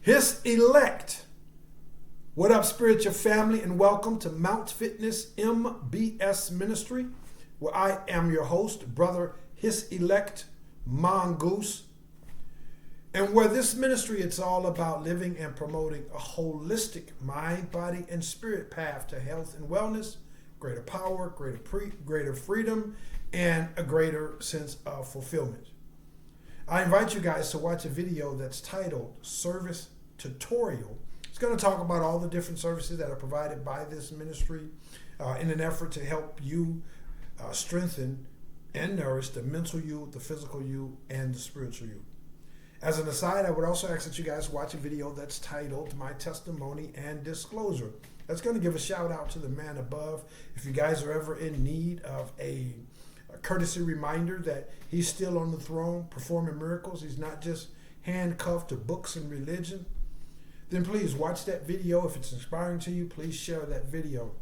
His elect. What up, spiritual family, and welcome to Mount Fitness MBS Ministry, where I am your host, brother, his elect, Mongoose, and where this ministry, it's all about living and promoting a holistic mind, body, and spirit path to health and wellness, greater power, greater freedom, and a greater sense of fulfillment. I invite you guys to watch a video that's titled Service Tutorial. It's going to talk about all the different services that are provided by this ministry in an effort to help you strengthen and nourish the mental you, the physical you, and the spiritual you. As an aside, I would also ask that you guys watch a video that's titled My Testimony and Disclosure. That's going to give a shout out to the man above. If you guys are ever in need of a courtesy reminder that he's still on the throne performing miracles, he's not just handcuffed to books and religion, then please watch that video. If it's inspiring to you, please share that video.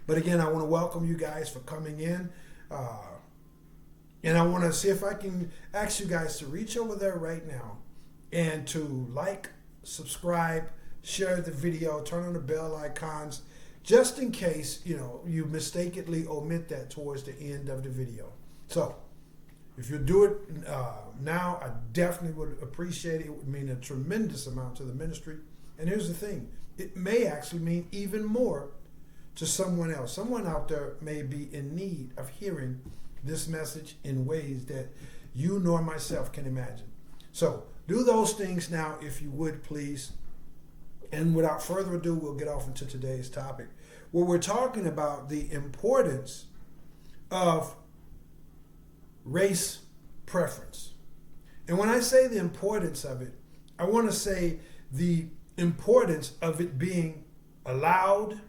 But again, I want to welcome you guys for coming in. And I want to see if I can ask you guys to reach over there right now and to like, subscribe, share the video, turn on the bell icons, just in case, you mistakenly omit that towards the end of the video. So if you do it now, I definitely would appreciate it. It would mean a tremendous amount to the ministry. And here's the thing. It may actually mean even more to someone else. Someone out there may be in need of hearing this message in ways that you nor myself can imagine. So do those things now, if you would, please. And without further ado, we'll get off into today's topic, where we're talking about the importance of race preference. And when I say the importance of it, I want to say the importance of it being allowed,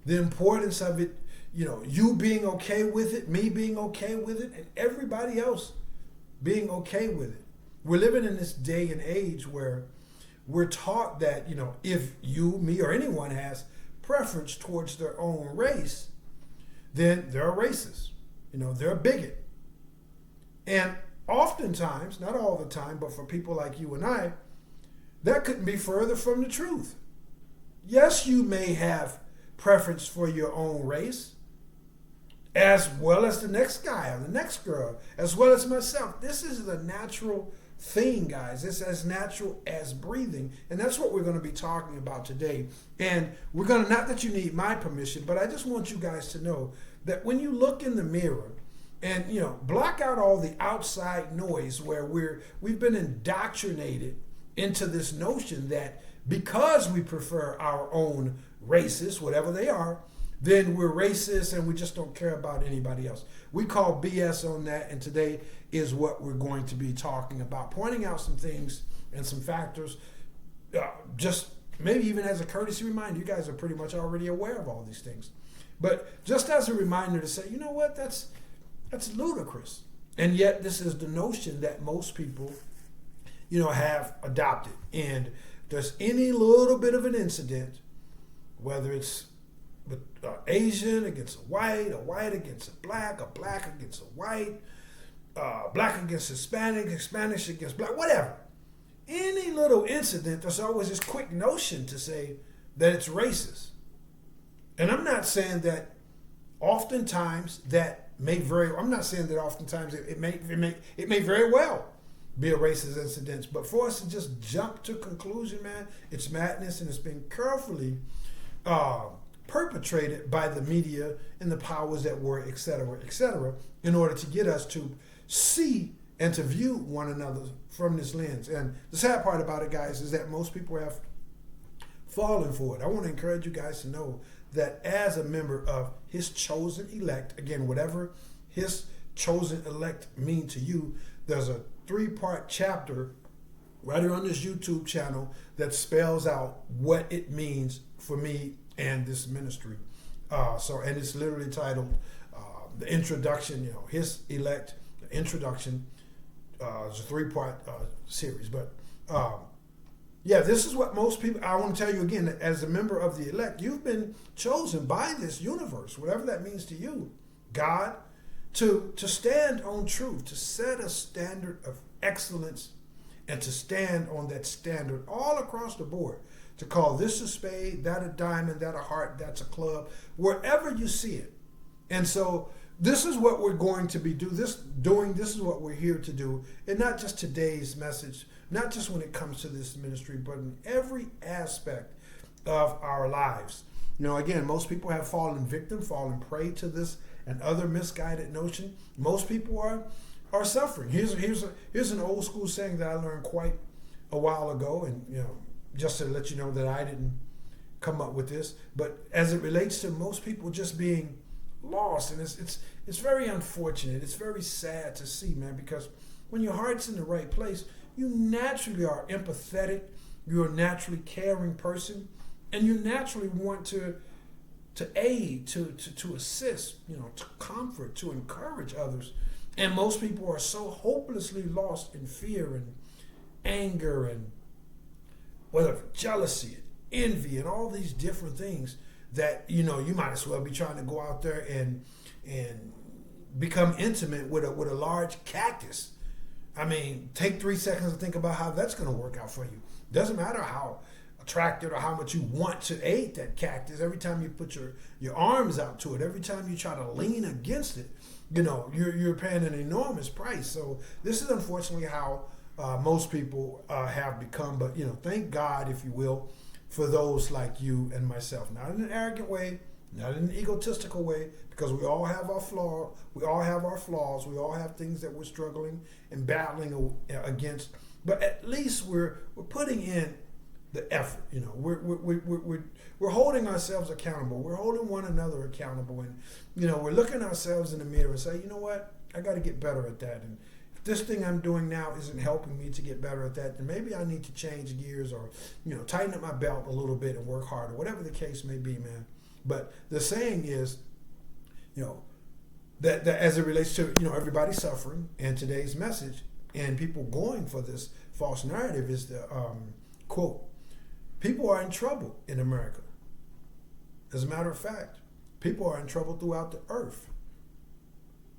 the importance of it, you being okay with it, me being okay with it, and everybody else being okay with it. We're living in this day and age where we're taught that, if you, me, or anyone has preference towards their own race, then they're a racist. They're a bigot. And oftentimes, not all the time, but for people like you and I, that couldn't be further from the truth. Yes, you may have preference for your own race, as well as the next guy or the next girl, as well as myself. This is the natural thing, guys. It's as natural as breathing. And that's what we're going to be talking about today. And we're going to, not that you need my permission, but I just want you guys to know that when you look in the mirror and, block out all the outside noise where we've been indoctrinated into this notion that because we prefer our own races, whatever they are, then we're racist and we just don't care about anybody else. We call BS on that, and today is what we're going to be talking about, pointing out some things and some factors, just maybe even as a courtesy reminder. You guys are pretty much already aware of all these things. But just as a reminder to say, you know what, that's ludicrous. And yet this is the notion that most people, have adopted. And if there's any little bit of an incident, whether it's Asian against a white against a black against a white, black against Hispanic, Hispanic against black, whatever. Any little incident, there's always this quick notion to say that it's racist. And I'm not saying that oftentimes I'm not saying that oftentimes it may very well be a racist incident, but for us to just jump to conclusion, man, it's madness, and it's been carefully perpetrated by the media and the powers that were, et cetera, in order to get us to see and to view one another from this lens. And the sad part about it, guys, is that most people have fallen for it. I want to encourage you guys to know that as a member of his chosen elect, again, whatever his chosen elect mean to you, there's a 3-part chapter right here on this YouTube channel that spells out what it means for me and this ministry. And it's literally titled the introduction, his elect, the introduction. It's a 3-part series. But this is what most people, I want to tell you again, that as a member of the elect, you've been chosen by this universe, whatever that means to you, God, to stand on truth, to set a standard of excellence and to stand on that standard all across the board, to call this a spade, that a diamond, that a heart, that's a club, wherever you see it. And so this is what we're going to be doing. This is what we're here to do. And not just today's message, not just when it comes to this ministry, but in every aspect of our lives. You know, again, most people have fallen victim, fallen prey to this and other misguided notion. Most people are suffering. Here's an old school saying that I learned quite a while ago, and you know, just to let you know that I didn't come up with this, but as it relates to most people just being lost, and it's very unfortunate. It's very sad to see, man, because when your heart's in the right place, you naturally are empathetic. You're a naturally caring person, and you naturally want to aid, to assist, you know, to comfort, to encourage others. And most people are so hopelessly lost in fear and anger and whether jealousy and envy and all these different things that, you know, you might as well be trying to go out there and become intimate with a large cactus. I mean, take 3 seconds to think about how that's going to work out for you. Doesn't matter how attracted or how much you want to aid that cactus. Every time you put your arms out to it, every time you try to lean against it, you know, you're paying an enormous price. So this is unfortunately how most people have become. But, you know, thank God, if you will, for those like you and myself. Not in an arrogant way, not in an egotistical way, because we all have our flaws. We all have our flaws. We all have things that we're struggling and battling against. But at least we're putting in the effort. You know, we're holding ourselves accountable. We're holding one another accountable, and you know, we're looking ourselves in the mirror and say, you know what, I got to get better at that. And if this thing I'm doing now isn't helping me to get better at that, then maybe I need to change gears, or you know, tighten up my belt a little bit and work harder. Whatever the case may be, man. But the saying is, you know, that as it relates to, you know, everybody suffering, and today's message and people going for this false narrative is the quote, people are in trouble in America. As a matter of fact, people are in trouble throughout the earth.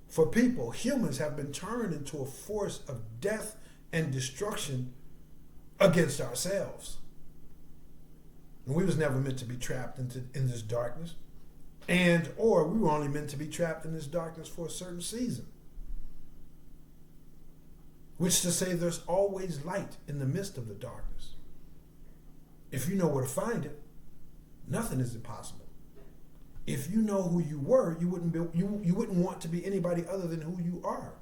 For people, humans have been turned into a force of death and destruction against ourselves. And we was never meant to be trapped in this darkness. Or we were only meant to be trapped in this darkness for a certain season. Which to say there's always light in the midst of the darkness. If you know where to find it, nothing is impossible. If you know who you were, you wouldn't want to be anybody other than who you are.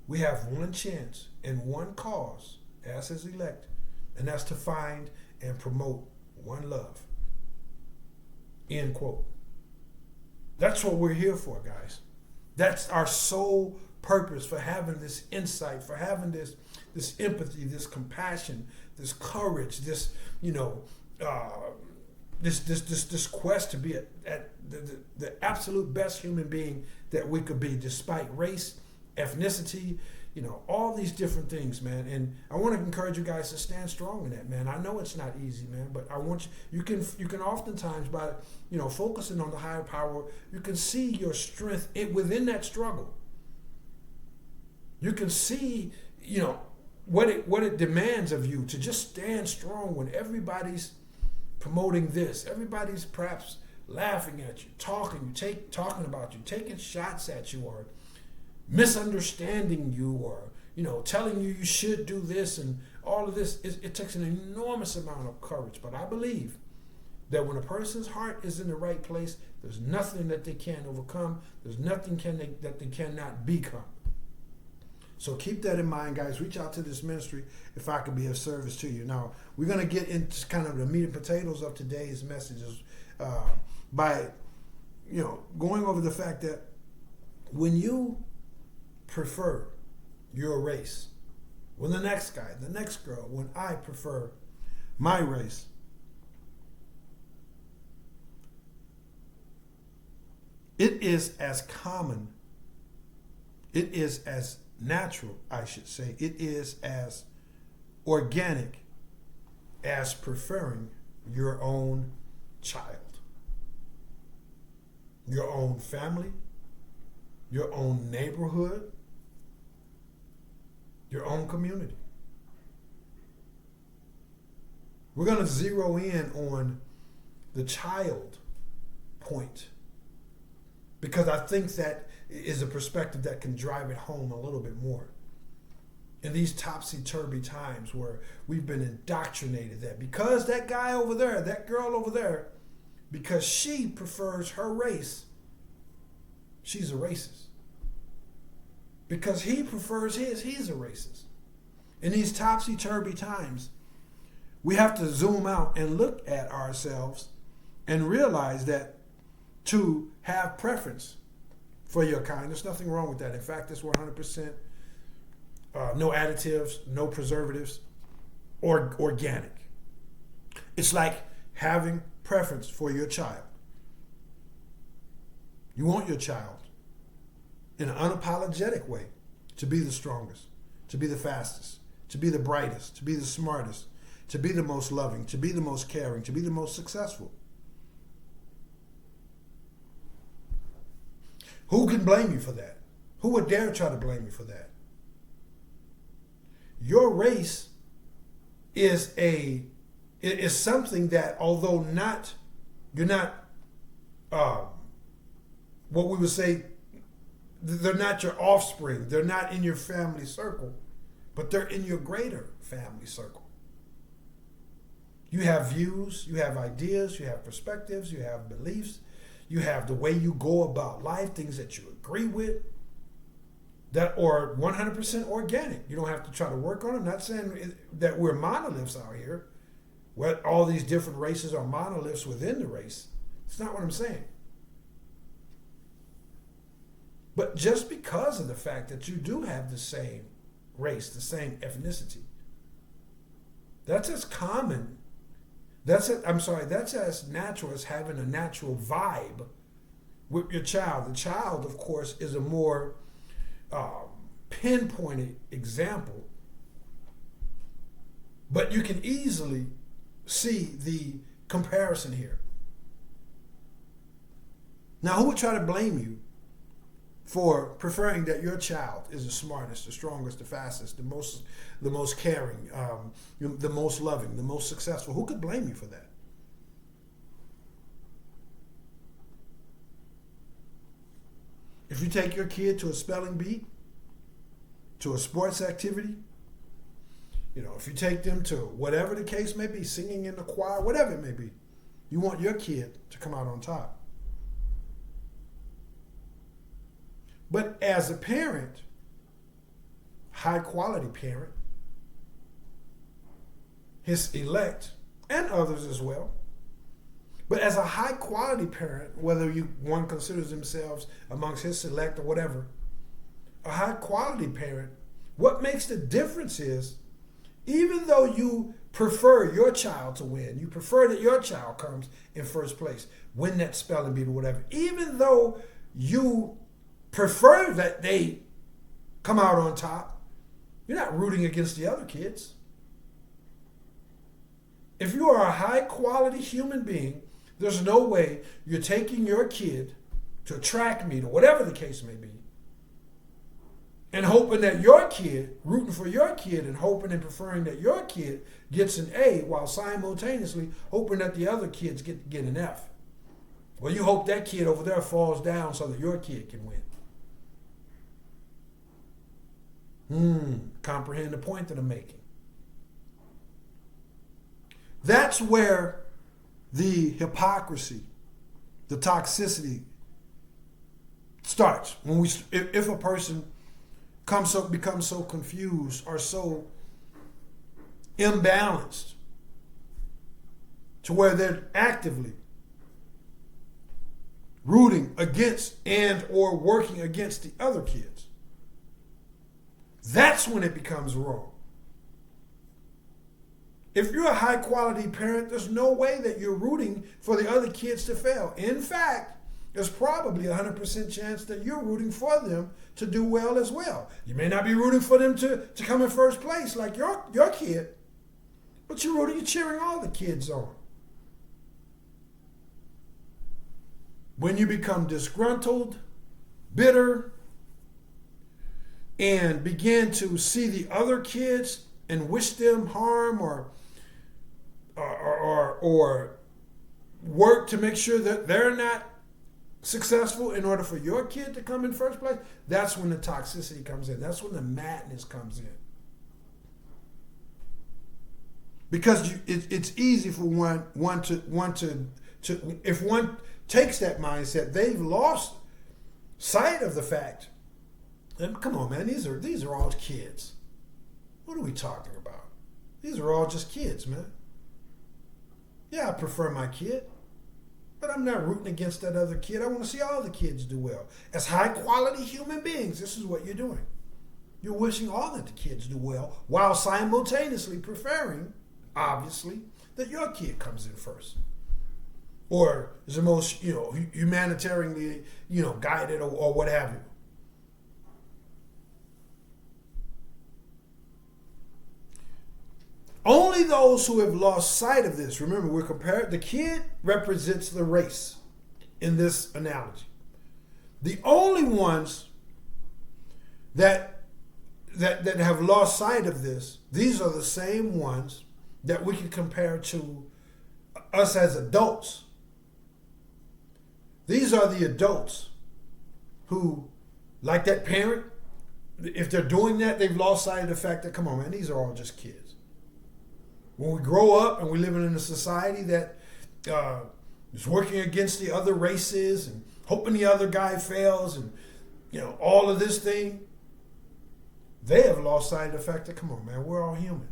We have one chance and one cause as his elect, and that's to find and promote one love. End quote. That's what we're here for, guys. That's our sole purpose for having this insight, for having this empathy, this compassion, this courage, this, you know, this quest to be at the absolute best human being that we could be, despite race, ethnicity, you know, all these different things, man. And I want to encourage you guys to stand strong in that, man. I know it's not easy, man, but I want you can oftentimes, by, you know, focusing on the higher power, you can see your strength within that struggle. You can see, you know, what it demands of you to just stand strong when everybody's promoting this. Everybody's perhaps laughing at you, talking about you, taking shots at you, or misunderstanding you, or, you know, telling you should do this, and all of this. It takes an enormous amount of courage. But I believe that when a person's heart is in the right place, there's nothing that they can't overcome. There's nothing that they cannot become. So keep that in mind, guys. Reach out to this ministry if I could be of service to you. Now, we're going to get into kind of the meat and potatoes of today's messages by, you know, going over the fact that when you prefer your race, when the next guy, the next girl, when I prefer my race, it is as common, it is as natural, I should say, it is as organic as preferring your own child, your own family, your own neighborhood, your own community. We're going to zero in on the child point, because I think that is a perspective that can drive it home a little bit more. In these topsy-turvy times where we've been indoctrinated that because that guy over there, that girl over there, because she prefers her race, she's a racist. Because he prefers his, he's a racist. In these topsy-turvy times, we have to zoom out and look at ourselves and realize that to have preference for your kind, there's nothing wrong with that. In fact, it's 100% no additives, no preservatives, or organic. It's like having preference for your child. You want your child in an unapologetic way to be the strongest, to be the fastest, to be the brightest, to be the smartest, to be the most loving, to be the most caring, to be the most successful. Who can blame you for that? Who would dare try to blame you for that? Your race is something that, although you're not what we would say, they're not your offspring, they're not in your family circle, but they're in your greater family circle. You have views, you have ideas, you have perspectives, you have beliefs, you have the way you go about life, things that you agree with, that are 100% organic. You don't have to try to work on them. I'm not saying that we're monoliths out here, where all these different races are monoliths within the race. It's not what I'm saying. But just because of the fact that you do have the same race, the same ethnicity, that's as common. That's as natural as having a natural vibe with your child. The child, of course, is a more pinpointed example, but you can easily see the comparison here. Now, who would try to blame you for preferring that your child is the smartest, the strongest, the fastest, the most caring, the most loving, the most successful? Who could blame you for that? If you take your kid to a spelling bee, to a sports activity, if you take them to whatever the case may be, singing in the choir, whatever it may be, you want your kid to come out on top. But as a parent, high quality parent, his elect, and others as well, but as a high quality parent, whether one considers themselves amongst his select or whatever, a high quality parent, what makes the difference is, even though you prefer your child to win, you prefer that your child comes in first place, win that spelling bee or whatever, even though you prefer that they come out on top, you're not rooting against the other kids. If you are a high quality human being, there's no way you're taking your kid to a track meet or whatever the case may be, and hoping that your kid, rooting for your kid and hoping and preferring that your kid gets an A while simultaneously hoping that the other kids get an F. Well, you hope that kid over there falls down so that your kid can win. Comprehend the point that I'm making. That's where the hypocrisy, the toxicity starts. If a person becomes so confused or so imbalanced to where they're actively rooting against and or working against the other kids. That's when it becomes wrong. If you're a high quality parent, there's no way that you're rooting for the other kids to fail. In fact, there's probably a 100% chance that you're rooting for them to do well as well. You may not be rooting for them to come in first place like your kid, but you're cheering all the kids on. When you become disgruntled, bitter, and begin to see the other kids and wish them harm or or work to make sure that they're not successful in order for your kid to come in first place, that's when the toxicity comes in. That's when the madness comes in. Because it's easy for one to if one takes that mindset, they've lost sight of the fact. And come on, man, these are all kids. What are we talking about? These are all just kids, man. Yeah, I prefer my kid, but I'm not rooting against that other kid. I want to see all the kids do well. As high quality human beings, this is what you're doing. You're wishing all of the kids do well while simultaneously preferring, obviously, that your kid comes in first. Or is the most, humanitarianly, guided or what have you. Only those who have lost sight of this, remember, we're comparing, the kid represents the race in this analogy. The only ones that have lost sight of this, these are the same ones that we can compare to us as adults. These are the adults who, like that parent, if they're doing that, they've lost sight of the fact that, come on, man, these are all just kids. When we grow up and we're living in a society that is working against the other races and hoping the other guy fails and, all of this thing, they have lost sight of the fact that, come on, man, we're all human.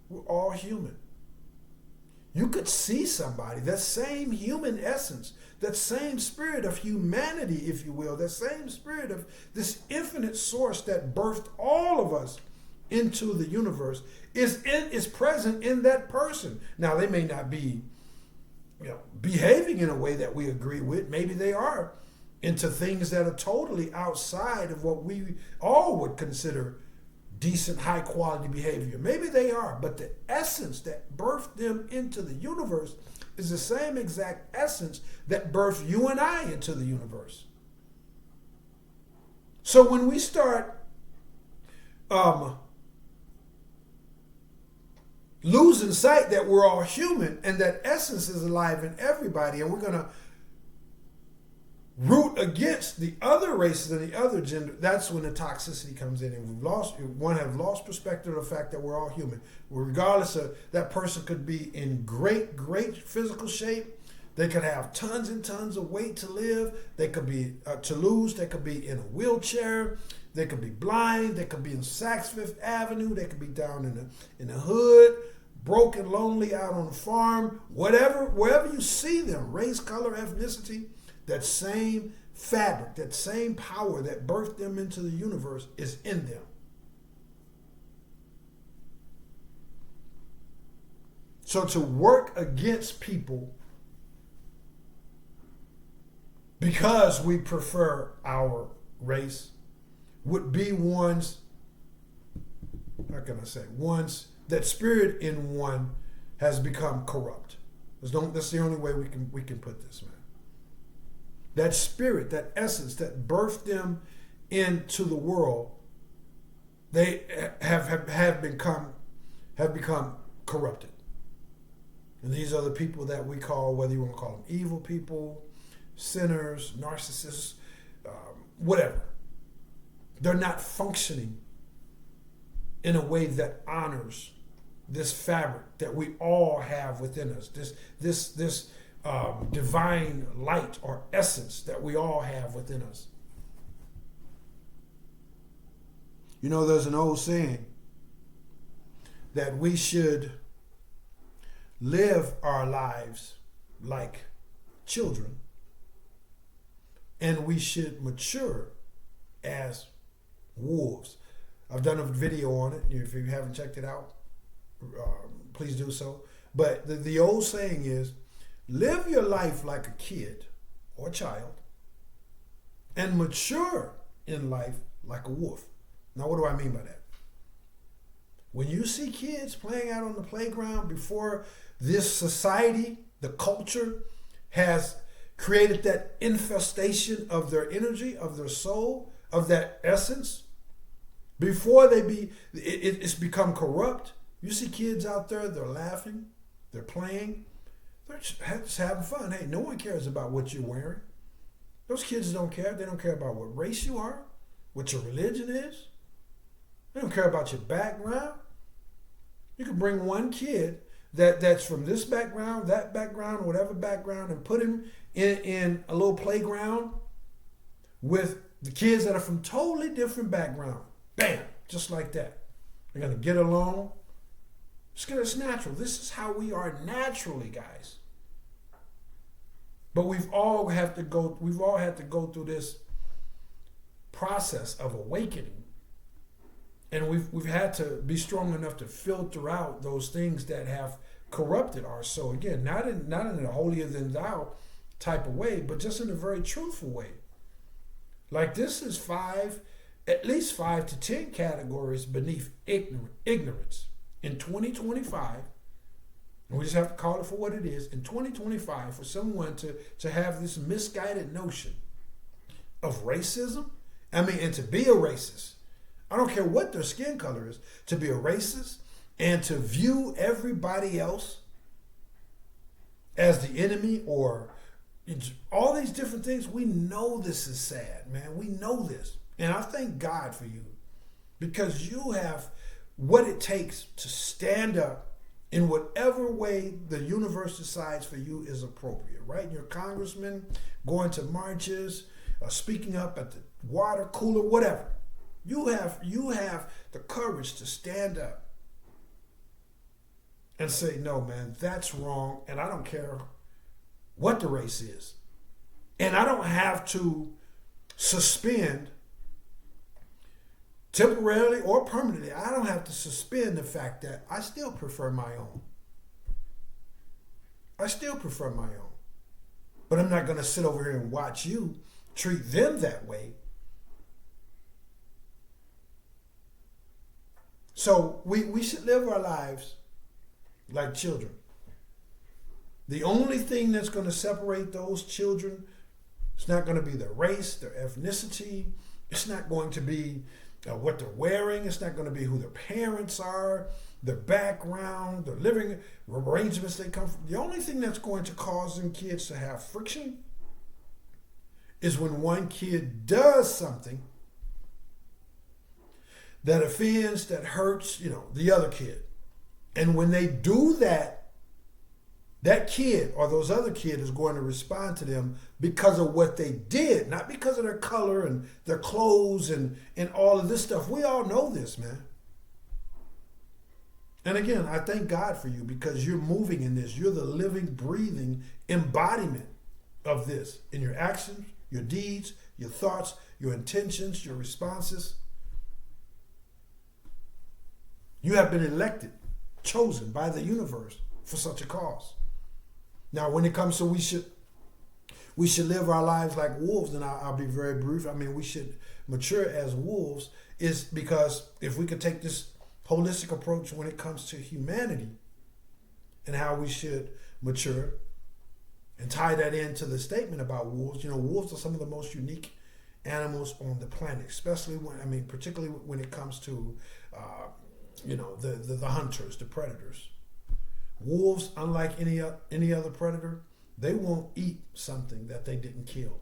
We're all human. You could see somebody, that same human essence, that same spirit of humanity, if you will, that same spirit of this infinite source that birthed all of us into the universe is present in that person. Now, they may not be behaving in a way that we agree with. Maybe they are into things that are totally outside of what we all would consider decent, high quality behavior. Maybe they are, but the essence that birthed them into the universe is the same exact essence that birthed you and I into the universe. So when we start losing sight that we're all human and that essence is alive in everybody, and we're going to root against the other races and the other gender, that's when the toxicity comes in. And one have lost perspective of the fact that we're all human. Regardless of, that person could be in great physical shape. They could have tons and tons of weight to live. They could be to lose. They could be in a wheelchair. They could be blind. They could be in Saks Fifth Avenue. They could be down in the hood, broken, lonely, out on the farm. Wherever you see them, race, color, ethnicity, that same fabric, that same power that birthed them into the universe is in them. So to work against people because we prefer our race would be one's that spirit in one has become corrupt. That's the only way we can put this, man. That spirit, that essence that birthed them into the world, they have become corrupted. And these are the people that we call, whether you want to call them evil people, sinners, narcissists, whatever. They're not functioning in a way that honors this fabric that we all have within us, this divine light or essence that we all have within us. There's an old saying that we should live our lives like children, and we should mature as wolves. I've done a video on it. If you haven't checked it out, please do so. But the old saying is, live your life like a kid or a child and mature in life like a wolf. Now, what do I mean by that? When you see kids playing out on the playground before this society, the culture, has created that infestation of their energy, of their soul, of that essence, before it's become corrupt, You see kids out there, they're laughing, they're playing, they're just having fun. Hey, no one cares about what you're wearing. Those kids don't care. They don't care about what race you are, what your religion is. They don't care about your background. You can bring one kid that's from this background, that background, whatever background, and put him in a little playground with the kids that are from totally different background. Bam, just like that. They're going to get along. It's natural. This is how we are naturally, guys. But we've all had to go through this process of awakening. And we've had to be strong enough to filter out those things that have corrupted our soul. Again, not in a holier than thou type of way, but just in a very truthful way. Like this is at least 5 to 10 categories beneath ignorance. In 2025, and we just have to call it for what it is, in 2025, for someone to have this misguided notion of racism, and to be a racist, I don't care what their skin color is, to be a racist and to view everybody else as the enemy or all these different things. We know this is sad, man. We know this. And I thank God for you because you have what it takes to stand up in whatever way the universe decides for you is appropriate, right? Your congressman going to marches, speaking up at the water cooler, whatever. You have the courage to stand up and say, no, man, that's wrong, and I don't care what the race is. And I don't have to suspend temporarily or permanently, I don't have to suspend the fact that I still prefer my own. I still prefer my own. But I'm not going to sit over here and watch you treat them that way. So we should live our lives like children. The only thing that's going to separate those children, it's not going to be their race, their ethnicity. It's not going to be what they're wearing. It's not going to be who their parents are, their background, their living arrangements they come from. The only thing that's going to cause them kids to have friction is when one kid does something that offends, that hurts, the other kid. And when they do that, that kid or those other kid is going to respond to them because of what they did, not because of their color and their clothes and all of this stuff. We all know this, man. And again, I thank God for you because you're moving in this. You're the living, breathing embodiment of this in your actions, your deeds, your thoughts, your intentions, your responses. You have been elected, chosen by the universe for such a cause. Now, when it comes to we should live our lives like wolves, and I'll be very brief. I mean, we should mature as wolves is because if we could take this holistic approach when it comes to humanity and how we should mature and tie that into the statement about wolves. Wolves are some of the most unique animals on the planet, especially particularly when it comes to, the hunters, the predators. Wolves, unlike any other predator, they won't eat something that they didn't kill.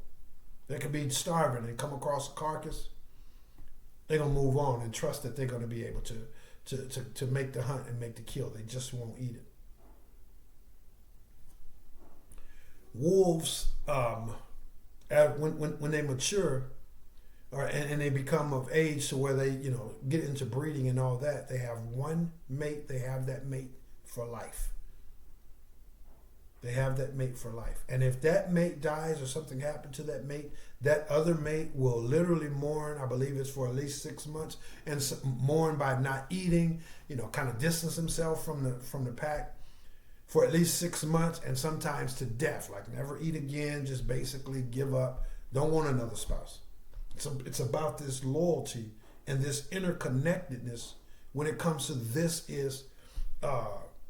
They could be starving and come across a carcass. They're going to move on and trust that they're going to be able to make the hunt and make the kill. They just won't eat it. Wolves, when they mature, and they become of age to where they get into breeding and all that, they have one mate. They have that mate for life. They have that mate for life. And if that mate dies or something happened to that mate, that other mate will literally mourn. I believe it's for at least 6 months, and mourn by not eating, kind of distance himself from the pack for at least 6 months, and sometimes to death, like never eat again, just basically give up, don't want another spouse. It's about this loyalty and this interconnectedness when it comes to this is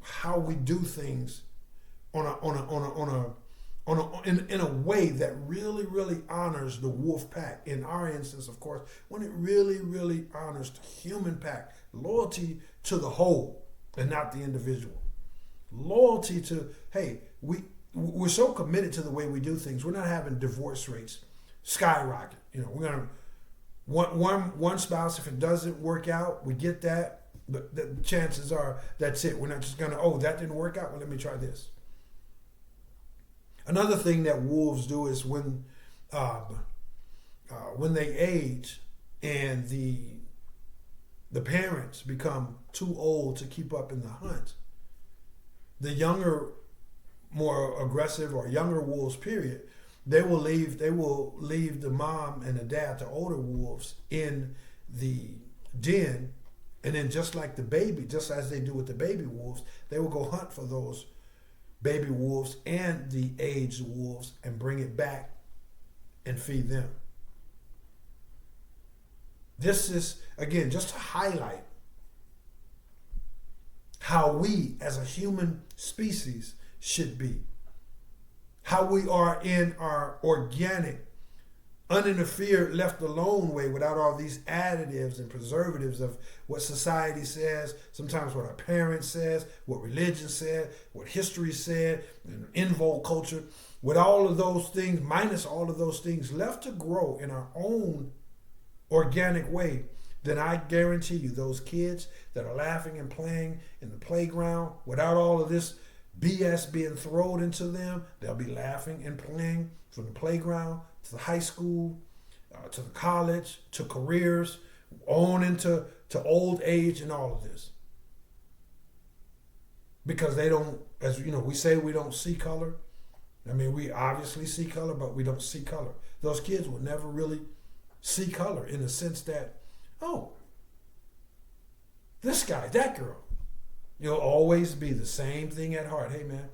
how we do things in a way that really, really honors the wolf pack. In our instance, of course, when it really, really honors the human pack, loyalty to the whole. and not the individual. Loyalty to, hey, we're so committed to the way we do things. We're not having divorce rates skyrocket. We're gonna one spouse, if it doesn't work out, we get that, but the chances are that's it. We're not just gonna, oh, that didn't work out, well, let me try this. Another thing that wolves do is when they age and the parents become too old to keep up in the hunt, the younger, more aggressive or younger wolves, period, they will leave the mom and the dad, the older wolves, in the den, and then just as they do with the baby wolves, they will go hunt for those baby wolves and the aged wolves and bring it back and feed them. This is, again, just to highlight how we as a human species should be. How we are in our organic, uninterfered, left alone way, without all these additives and preservatives of what society says, sometimes what our parents says, what religion said, what history said, and in vogue culture, with all of those things, minus all of those things, left to grow in our own organic way, then I guarantee you those kids that are laughing and playing in the playground without all of this BS being thrown into them, they'll be laughing and playing from the playground to the high school, to the college, to careers, on into old age and all of this. Because they don't, as you know, we say we don't see color. I mean, we obviously see color, but we don't see color. Those kids will never really see color in the sense that, oh, this guy, that girl. You'll always be the same thing at heart. Hey, man,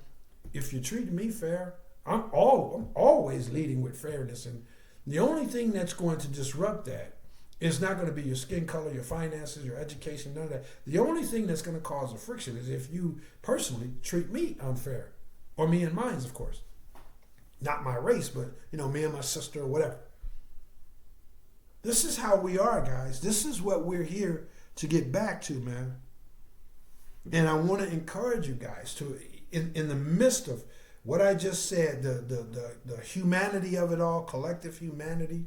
if you treat me fair, I'm always leading with fairness. And the only thing that's going to disrupt that is not going to be your skin color, your finances, your education, none of that. The only thing that's going to cause a friction is if you personally treat me unfair, or me and mine, of course. Not my race, but, me and my sister or whatever. This is how we are, guys. This is what we're here to get back to, man. And I want to encourage you guys to, in the midst of what I just said, the humanity of it all, collective humanity,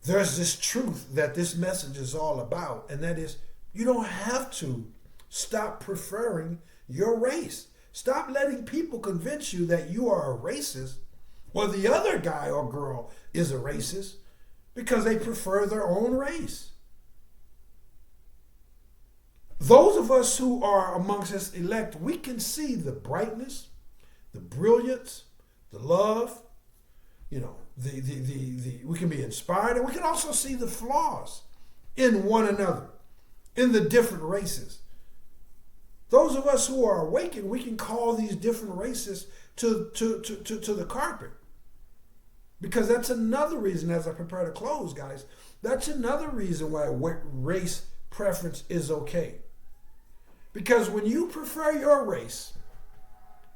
there's this truth that this message is all about, and that is you don't have to stop preferring your race. Stop letting people convince you that you are a racist or the other guy or girl is a racist because they prefer their own race. Those of us who are amongst this elect, we can see the brightness, the brilliance, the love, we can be inspired, and we can also see the flaws in one another, in the different races. Those of us who are awakened, we can call these different races to the carpet. Because that's another reason, as I prepare to close, guys, that's another reason why race preference is okay. Because when you prefer your race,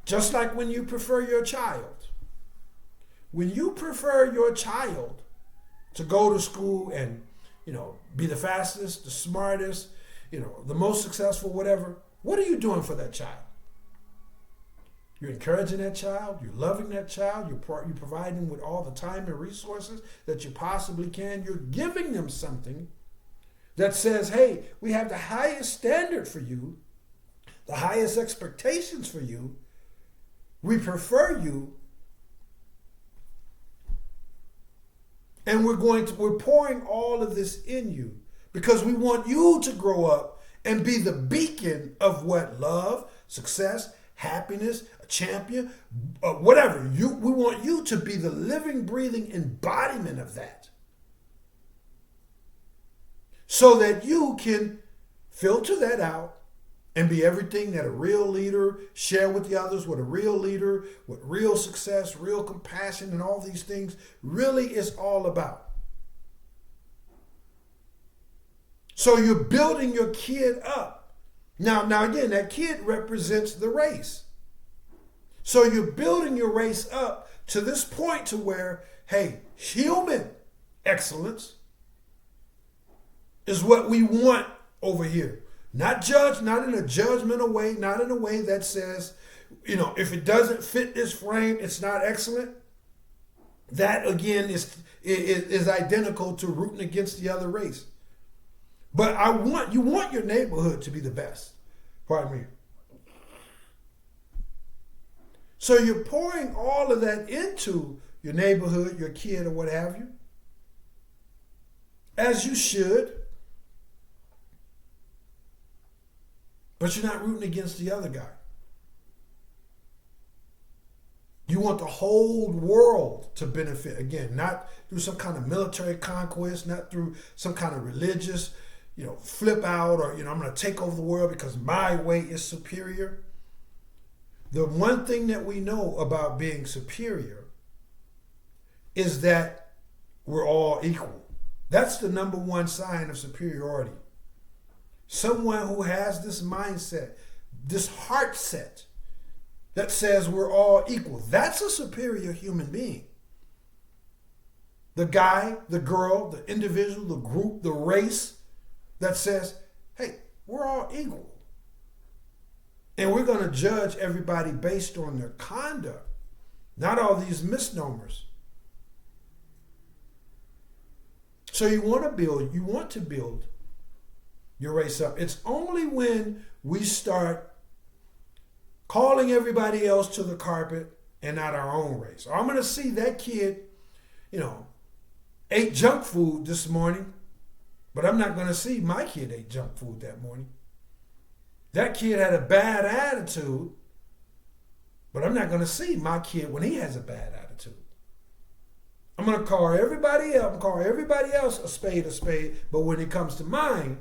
just like when you prefer your child, when you prefer your child to go to school and, be the fastest, the smartest, the most successful, whatever, what are you doing for that child? You're encouraging that child. You're loving that child. You're providing with all the time and resources that you possibly can. You're giving them something that says, hey, we have the highest standard for you, the highest expectations for you. We prefer you. And we're pouring all of this in you because we want you to grow up and be the beacon of what love, success, happiness, a champion, whatever. We want you to be the living, breathing embodiment of that. So that you can filter that out and be everything that a real leader, share with the others what a real leader, what real success, real compassion, and all these things really is all about. So you're building your kid up. Now again, that kid represents the race. So you're building your race up to this point to where, hey, human excellence is what we want over here. Not judge, not in a judgmental way, not in a way that says, if it doesn't fit this frame, it's not excellent. That again is identical to rooting against the other race. But you want your neighborhood to be the best. Pardon me. So you're pouring all of that into your neighborhood, your kid, or what have you, as you should. But you're not rooting against the other guy. You want the whole world to benefit. Again, not through some kind of military conquest, not through some kind of religious, flip out, or, I'm going to take over the world because my way is superior. The one thing that we know about being superior is that we're all equal. That's the number one sign of superiority. Someone who has this mindset, this heart set that says we're all equal. That's a superior human being. The guy, the girl, the individual, the group, the race that says, hey, we're all equal. And we're going to judge everybody based on their conduct, not all these misnomers. So you want to build your race up. It's only when we start calling everybody else to the carpet and not our own race. I'm going to see that kid, ate junk food this morning, but I'm not going to see my kid ate junk food that morning. That kid had a bad attitude, but I'm not going to see my kid when he has a bad attitude. I'm going to call everybody else a spade, but when it comes to mine,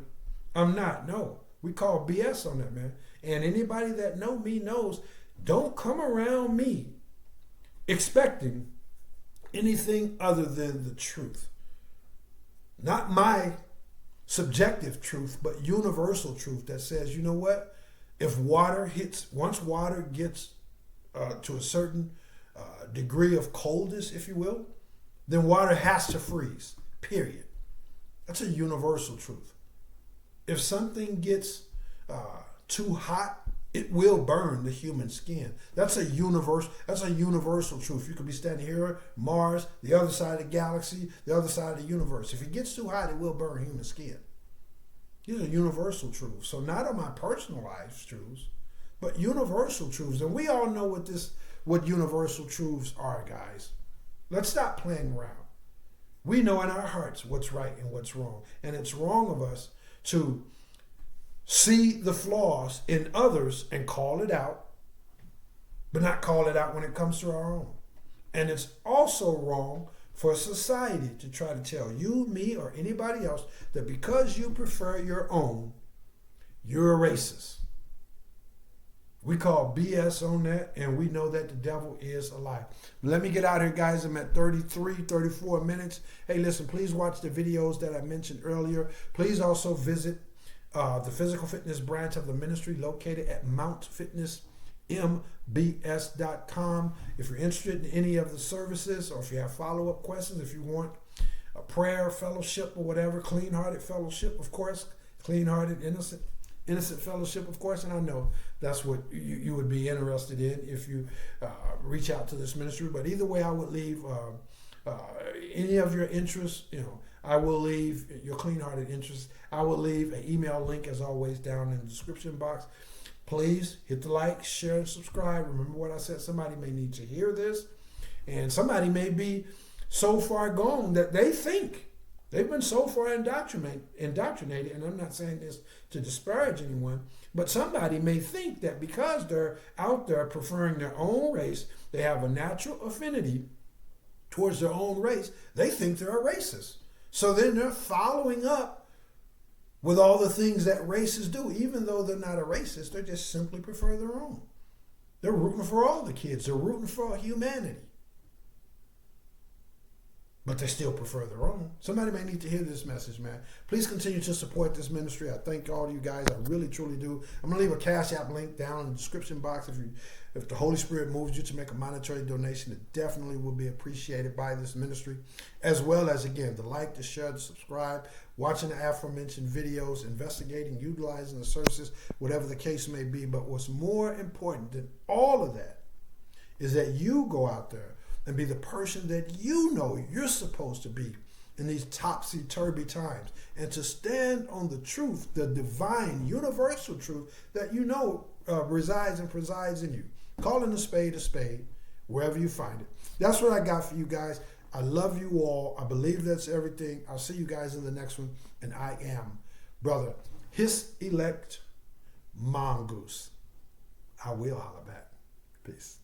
I'm not. No, we call BS on that, man. And anybody that know me knows, don't come around me expecting anything other than the truth. Not my subjective truth, but universal truth that says, you know what? If once water gets to a certain degree of coldness, if you will, then water has to freeze, period. That's a universal truth. If something gets too hot, it will burn the human skin. That's a universal truth. You could be standing here, Mars, the other side of the galaxy, the other side of the universe. If it gets too hot, it will burn human skin. These are universal truths. So not on my personal life's truths, but universal truths. And we all know what universal truths are, guys. Let's stop playing around. We know in our hearts what's right and what's wrong. And it's wrong of us to see the flaws in others and call it out, but not call it out when it comes to our own. And it's also wrong for society to try to tell you, me, or anybody else that because you prefer your own, you're a racist. We call BS on that, and we know that the devil is a lie. Let me get out here, guys. I'm at 34 minutes. Hey, listen, please watch the videos that I mentioned earlier. Please also visit the physical fitness branch of the ministry located at mountfitnessmbs.com. If you're interested in any of the services, or if you have follow-up questions, if you want a prayer, fellowship, or whatever, clean-hearted fellowship, of course, clean-hearted, innocent fellowship, of course, and I know that's what you would be interested in if you reach out to this ministry. But either way, I would leave any of your interests, I will leave your clean-hearted interests. I will leave an email link, as always, down in the description box. Please hit the like, share, and subscribe. Remember what I said. Somebody may need to hear this, and somebody may be so far gone that they think they've been so far indoctrinated, and I'm not saying this to disparage anyone, but somebody may think that because they're out there preferring their own race, they have a natural affinity towards their own race. They think they're a racist. So then they're following up with all the things that racists do. Even though they're not a racist, they just simply prefer their own. They're rooting for all the kids. They're rooting for humanity. but they still prefer their own. Somebody may need to hear this message, man. Please continue to support this ministry. I thank all of you guys. I really, truly do. I'm going to leave a Cash App link down in the description box. If the Holy Spirit moves you to make a monetary donation, it definitely will be appreciated by this ministry. As well as, again, the like, the share, the subscribe, watching the aforementioned videos, investigating, utilizing the services, whatever the case may be. But what's more important than all of that is that you go out there and be the person that you know you're supposed to be in these topsy-turvy times, and to stand on the truth, the divine, universal truth that you know resides and presides in you. Calling a spade wherever you find it. That's what I got for you guys. I love you all. I believe that's everything. I'll see you guys in the next one. And I am, brother, his elect mongoose. I will holler back. Peace.